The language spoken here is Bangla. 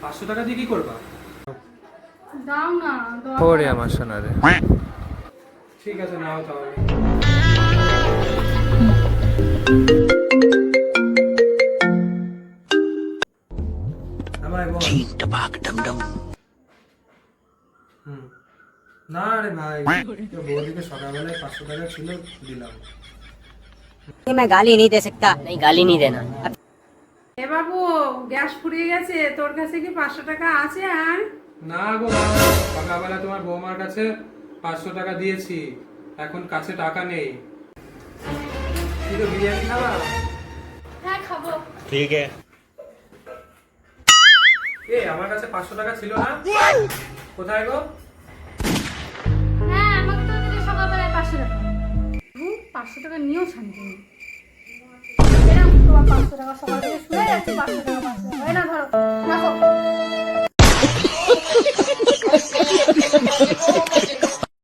500 টাকা দিয়ে কি করবা? দাও না, ওরে আমার সোনা রে। ঠিক আছে, নাও তাহলে। আমায় বল। হুম। না রে ভাই, বৌদিকে সকালবেলায় 500 টাকা ছিল, দিলাম। मैं गाली नहीं दे सकता। नहीं, गाली नहीं देना। এ বাবু, গ্যাস ফুরিয়ে গেছে, তোর কাছে কি 500 টাকা আছে? আর না গো মা, সকালবেলা তোমার বৌমার কাছে 500 টাকা দিয়েছি, এখন কাছে টাকা নেই। কি তো বিরিয়ানি খাবা? হ্যাঁ খাবো। ঠিক আছে। আমার কাছে 500 টাকা ছিল না, কোথায় গো? হ্যাঁ, আমাকে তো দিলে সকালবেলায় 500 টাকা। 500 টাকা নিয়েও শান্তি নেই। এরকম তোমার 500 টাকা সকাল থেকে শুনে যাচ্ছে, 500 টাকা